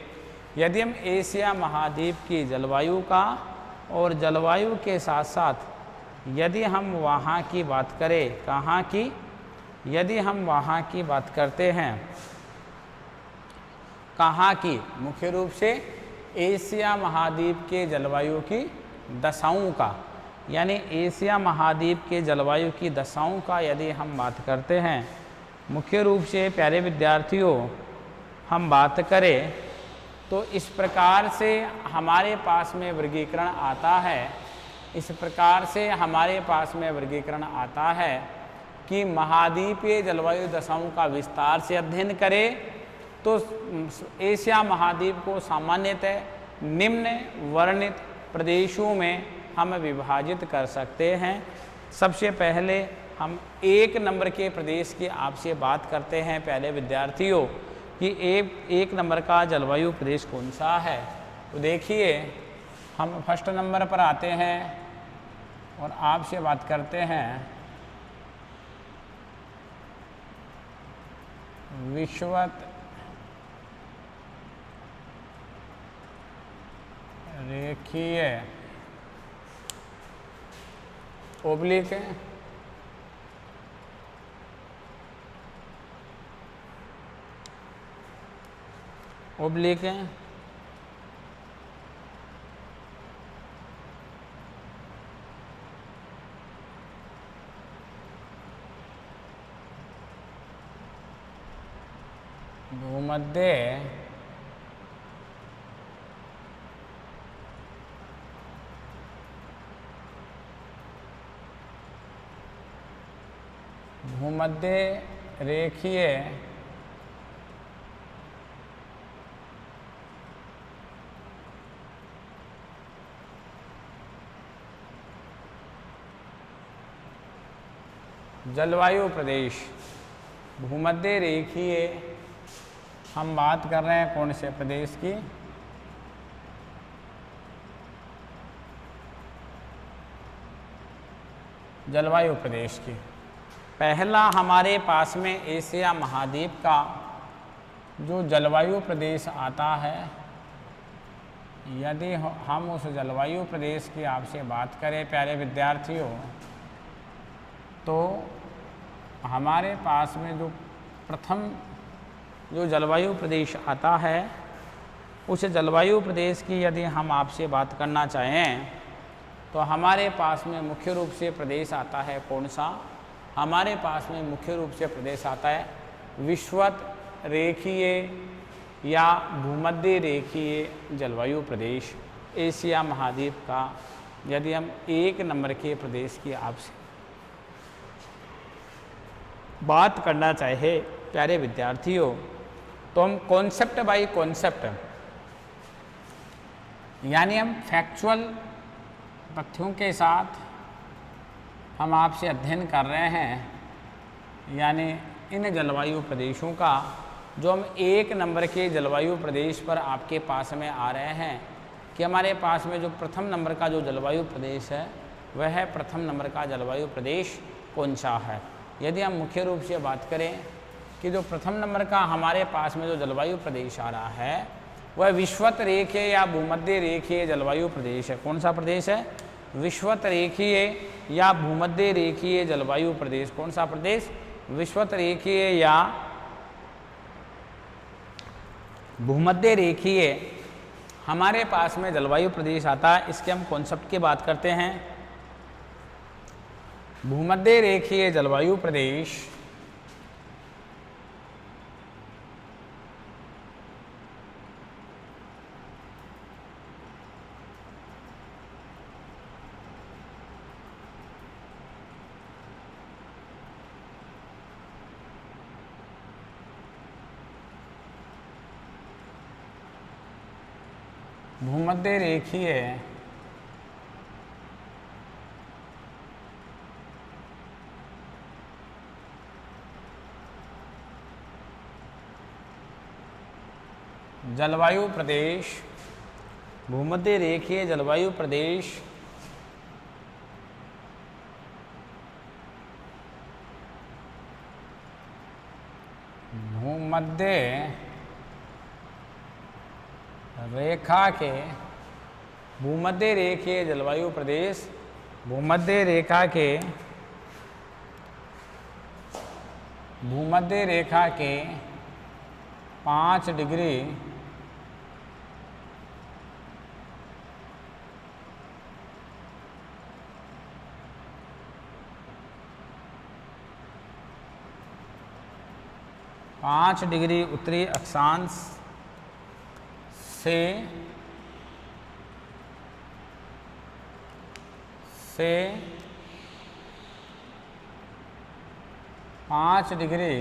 यदि हम एशिया महाद्वीप की जलवायु का और जलवायु के साथ साथ यदि हम वहाँ की बात करें, कहाँ की, यदि हम वहाँ की बात करते हैं, कहाँ की, मुख्य रूप से एशिया महाद्वीप के जलवायु की दशाओं का, यानी एशिया महाद्वीप के जलवायु की दशाओं का यदि हम बात करते हैं, मुख्य रूप से प्यारे विद्यार्थियों हम बात करें तो इस प्रकार से हमारे पास में वर्गीकरण आता है। इस प्रकार से हमारे पास में वर्गीकरण आता है कि महाद्वीपीय जलवायु दशाओं का विस्तार से अध्ययन करें तो एशिया महाद्वीप को सामान्यतः निम्न वर्णित प्रदेशों में हम विभाजित कर सकते हैं। सबसे पहले हम 1 नंबर के प्रदेश की आपसे बात करते हैं प्यारे विद्यार्थियों कि एक नंबर का जलवायु प्रदेश कौन सा है। तो देखिए हम फर्स्ट नंबर पर आते हैं और आपसे बात करते हैं विषुवत रेखीय ओब्लिक भूमध्य रेखीय जलवायु प्रदेश। भूमध्य रेखीय हम बात कर रहे हैं कौन से प्रदेश की? जलवायु प्रदेश की। पहला हमारे पास में एशिया महाद्वीप का जो जलवायु प्रदेश आता है, यदि हम उस जलवायु प्रदेश की आपसे बात करें प्यारे विद्यार्थियों, तो हमारे पास में जो प्रथम जो जलवायु प्रदेश आता है, उस जलवायु प्रदेश की यदि हम आपसे बात करना चाहें तो हमारे पास में मुख्य रूप से प्रदेश आता है कौन सा? हमारे पास में मुख्य रूप से प्रदेश आता है विषुवत रेखीय या भूमध्य रेखीय जलवायु प्रदेश एशिया महाद्वीप का। यदि हम 1 नंबर के प्रदेश की आपसे बात करना चाहे प्यारे विद्यार्थियों, तो हम कॉन्सेप्ट बाय कॉन्सेप्ट यानी हम फैक्चुअल तथ्यों के साथ हम आपसे अध्ययन कर रहे हैं। यानी इन जलवायु प्रदेशों का जो हम 1 नंबर के जलवायु प्रदेश पर आपके पास में आ रहे हैं कि हमारे पास में जो प्रथम नंबर का जो जलवायु प्रदेश है वह है प्रथम नंबर का जलवायु प्रदेश कौन सा है। यदि हम मुख्य रूप से बात करें कि जो प्रथम नंबर का हमारे पास में जो जलवायु प्रदेश आ रहा है वह विषुवत रेखीय या भूमध्य रेखीय जलवायु प्रदेश है। कौन सा प्रदेश है? विषुवत रेखीय या भूमध्य रेखीय जलवायु प्रदेश। कौन सा प्रदेश? विषुवत रेखीय या भूमध्य रेखीय हमारे पास में जलवायु प्रदेश आता है। इसके हम कॉन्सेप्ट की बात करते हैं। भूमध्य रेखीय जलवायु प्रदेश भूमध्य रेखीय जलवायु प्रदेश, भूमध्य रेखीय जलवायु प्रदेश भूमध्य रेखा के भूमध्य रेखीय जलवायु प्रदेश भूमध्य रेखा के 5 डिग्री उत्तरी अक्षांश से 5 5 डिग्री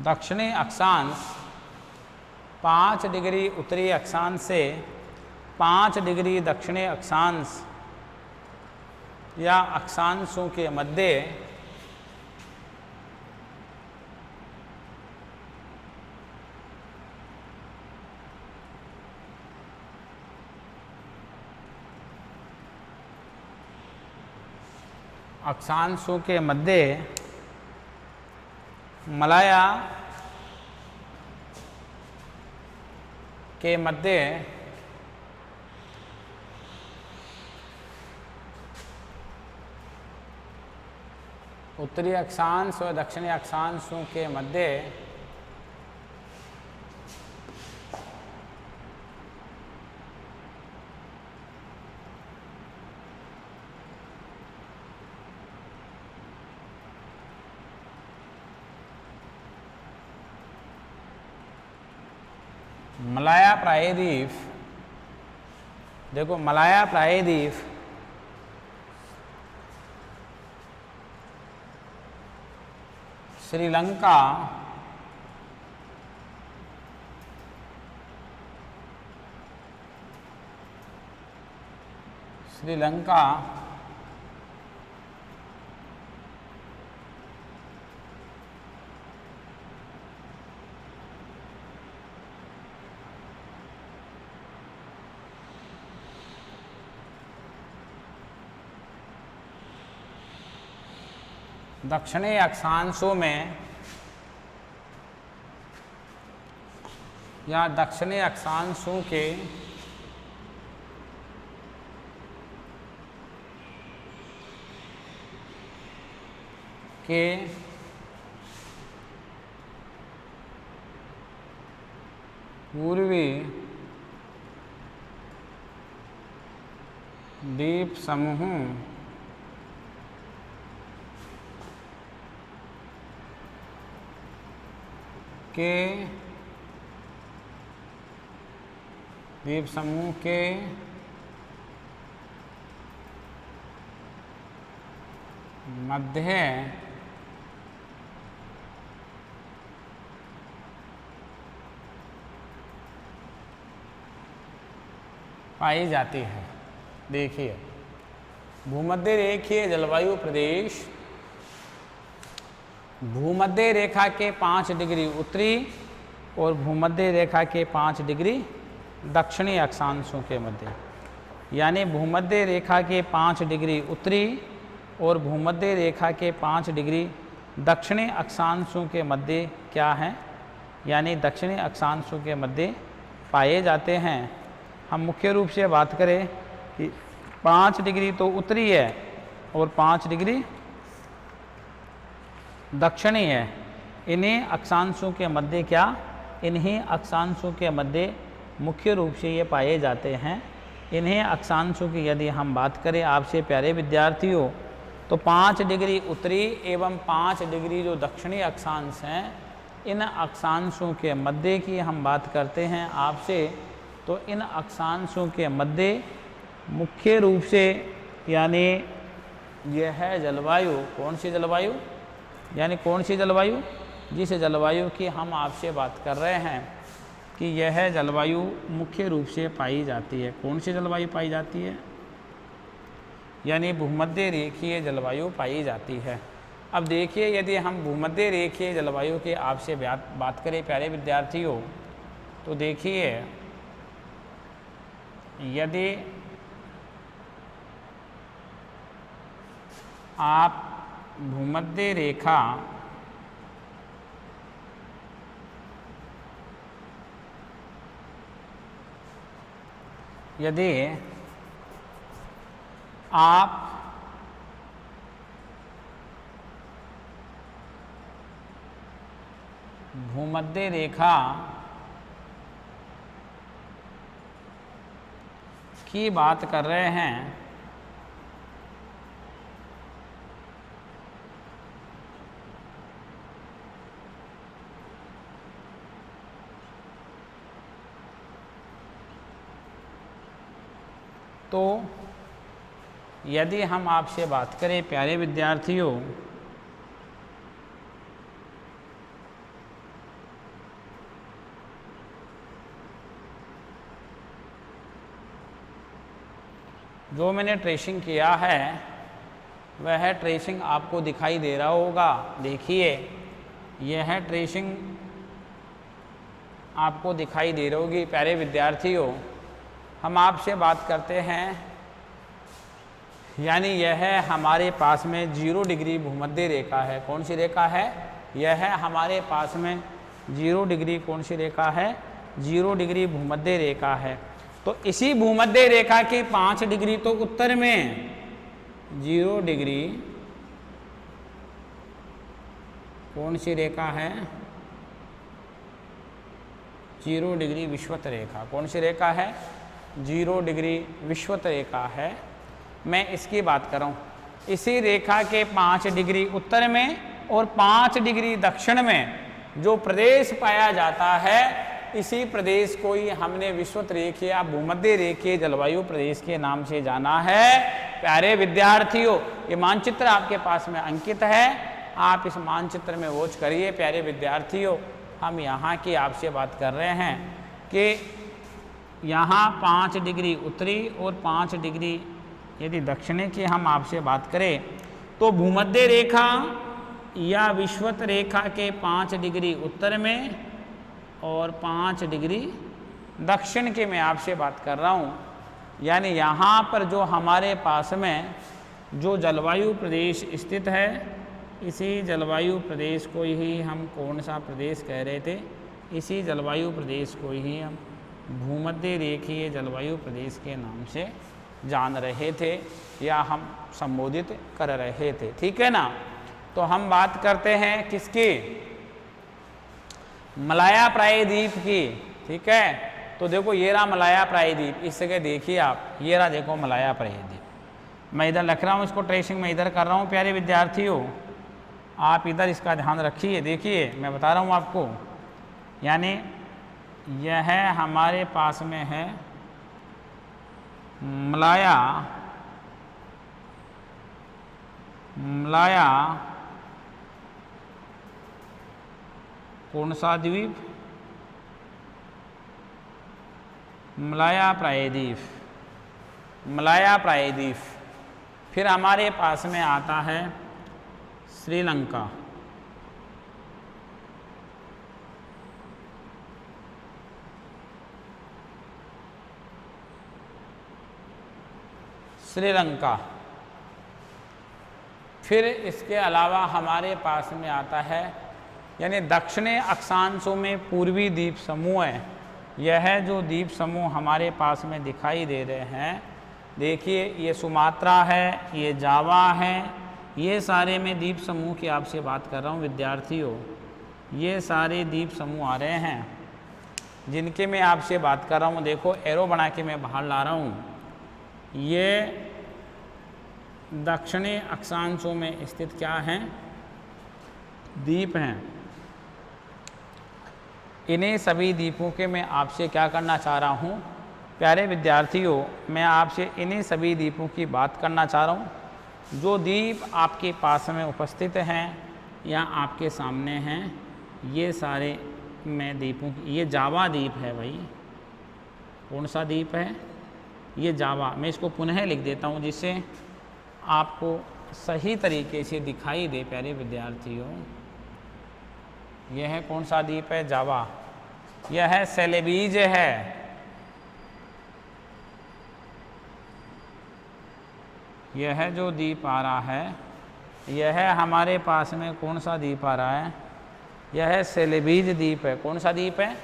दक्षिणी अक्षांश 5 डिग्री उत्तरी अक्षांश से 5 डिग्री दक्षिणी अक्षांश या अक्षांशों के मध्य मलाया के मध्य उत्तरी अक्षांश और दक्षिणी अक्षांशों के मध्य मलाया प्रायद्वीप, देखो मलाया प्रायद्वीप श्रीलंका दक्षिणी अक्षांशों में या दक्षिणी अक्षांशों के पूर्वी द्वीप समूह के मध्य पाई जाती है। देखिए भूमध्य रेखीय जलवायु प्रदेश भूमध्य रेखा के 5 डिग्री उत्तरी और भूमध्य रेखा के 5 डिग्री दक्षिणी अक्षांशों के मध्य, यानी भूमध्य रेखा के 5 डिग्री उत्तरी और भूमध्य रेखा के 5 डिग्री दक्षिणी अक्षांशों के मध्य क्या है, यानी दक्षिणी अक्षांशों के मध्य पाए जाते हैं। हम मुख्य रूप से बात करें कि 5 डिग्री तो उत्तरी है और 5 डिग्री दक्षिणी है। इन्हीं अक्षांशों के मध्य क्या, इन्हीं अक्षांशों के मध्य मुख्य रूप से ये पाए जाते हैं। इन्हीं अक्षांशों की यदि हम बात करें आपसे प्यारे विद्यार्थियों, तो 5 डिग्री उत्तरी एवं 5 डिग्री जो दक्षिणी अक्षांश हैं, इन अक्षांशों के मध्य की हम बात करते हैं आपसे, तो इन अक्षांशों के मध्य मुख्य रूप से यानी यह है जलवायु, कौन सी जलवायु, यानी कौन सी जलवायु, जिस जलवायु की हम आपसे बात कर रहे हैं कि यह जलवायु मुख्य रूप से पाई जाती है। कौन सी जलवायु पाई जाती है, यानी भूमध्य रेखीय जलवायु पाई जाती है। अब देखिए यदि हम भूमध्य रेखीय जलवायु के आपसे बात करें प्यारे विद्यार्थियों, तो देखिए यदि आप भूमध्य रेखा यदि आप भूमध्य रेखा की बात कर रहे हैं, तो यदि हम आपसे बात करें प्यारे विद्यार्थियों, जो मैंने ट्रेसिंग किया है वह ट्रेसिंग आपको दिखाई दे रहा होगा। देखिए यह ट्रेसिंग आपको दिखाई दे रही होगी। प्यारे विद्यार्थियों, हम आपसे बात करते हैं, यानी यह हमारे पास में 0 डिग्री भूमध्य रेखा है। कौन सी रेखा है? यह हमारे पास में 0 डिग्री, कौन सी रेखा है? 0 डिग्री भूमध्य रेखा है। तो इसी भूमध्य रेखा के 5 डिग्री तो उत्तर में 0 डिग्री, कौन सी रेखा है? 0 डिग्री विषुवत रेखा। कौन सी रेखा है? 0 डिग्री विषुवत रेखा है। मैं इसकी बात कर रहा हूँ। इसी रेखा के 5 डिग्री उत्तर में और 5 डिग्री दक्षिण में जो प्रदेश पाया जाता है, इसी प्रदेश को ही हमने विषुवत रेखीय या भूमध्य रेखीय जलवायु प्रदेश के नाम से जाना है। प्यारे विद्यार्थियों, ये मानचित्र आपके पास में अंकित है, आप इस मानचित्र में वॉच करिए। प्यारे विद्यार्थियों, हम यहाँ की आपसे बात कर रहे हैं कि यहाँ 5 डिग्री उत्तरी और 5 डिग्री यदि दक्षिणी की हम आपसे बात करें तो भूमध्य रेखा या विषुवत रेखा के 5 डिग्री उत्तर में और 5 डिग्री दक्षिण के मैं आपसे बात कर रहा हूँ। यानी यहाँ पर जो हमारे पास में जो जलवायु प्रदेश स्थित है, इसी जलवायु प्रदेश को ही हम कौन सा प्रदेश कह रहे थे? इसी जलवायु प्रदेश को ही हम भूमध्य रेखीय जलवायु प्रदेश के नाम से जान रहे थे या हम संबोधित कर रहे थे। ठीक है ना? तो हम बात करते हैं किसकी? मलाया प्रायद्वीप की। ठीक है, तो देखो ये रहा मलाया प्रायद्वीप। इस जगह देखिए आप, ये रहा देखो मलाया प्रायद्वीप। मैं इधर लिख रहा हूँ, इसको ट्रेसिंग मैं इधर कर रहा हूँ। प्यारे विद्यार्थियों, आप इधर इसका ध्यान रखिए। देखिए मैं बता रहा हूँ आपको, यानी यह हमारे पास में है मलाया कौन सा द्वीप? मलाया प्रायद्वीप। मलाया प्रायद्वीप। फिर हमारे पास में आता है श्रीलंका। श्रीलंका। फिर इसके अलावा हमारे पास में आता है, यानी दक्षिणी अक्षांशों में पूर्वी द्वीप समूह है। यह जो द्वीप समूह हमारे पास में दिखाई दे रहे हैं, देखिए ये सुमात्रा है, ये जावा है, ये सारे मैं द्वीप समूह की आपसे बात कर रहा हूँ विद्यार्थियों। ये सारे द्वीप समूह आ रहे हैं जिनके मैं आपसे बात कर रहा हूँ। देखो एरो बना के मैं बाहर ला रहा हूँ। ये दक्षिणी अक्षांशों में स्थित क्या हैं? द्वीप हैं। इन्हीं सभी द्वीपों के मैं आपसे क्या करना चाह रहा हूँ? प्यारे विद्यार्थियों, मैं आपसे इन्हीं सभी द्वीपों की बात करना चाह रहा हूँ जो द्वीप आपके पास में उपस्थित हैं या आपके सामने हैं। ये सारे मैं द्वीपों की, ये जावा द्वीप है भाई। कौन सा द्वीप है? ये जावा। मैं इसको पुनः लिख देता हूँ जिससे आपको सही तरीके से दिखाई दे। प्यारे विद्यार्थियों, यह है कौन सा द्वीप है? जावा। यह है सेलेबीज है। यह जो द्वीप आ रहा है, यह हमारे पास में कौन सा द्वीप आ रहा है? यह सेलेबीज द्वीप है। कौन सा द्वीप है?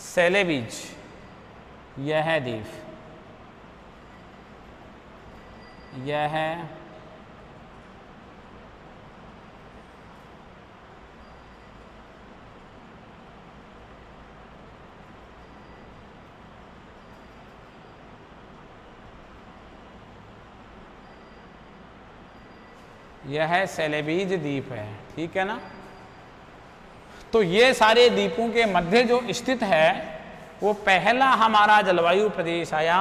सेलेबीज। यह द्वीप, यह है सेलेबीज द्वीप है। ठीक है ना? तो ये सारे द्वीपों के मध्य जो स्थित है वो पहला हमारा जलवायु प्रदेश आया,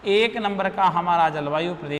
1 नंबर का हमारा जलवायु प्रदेश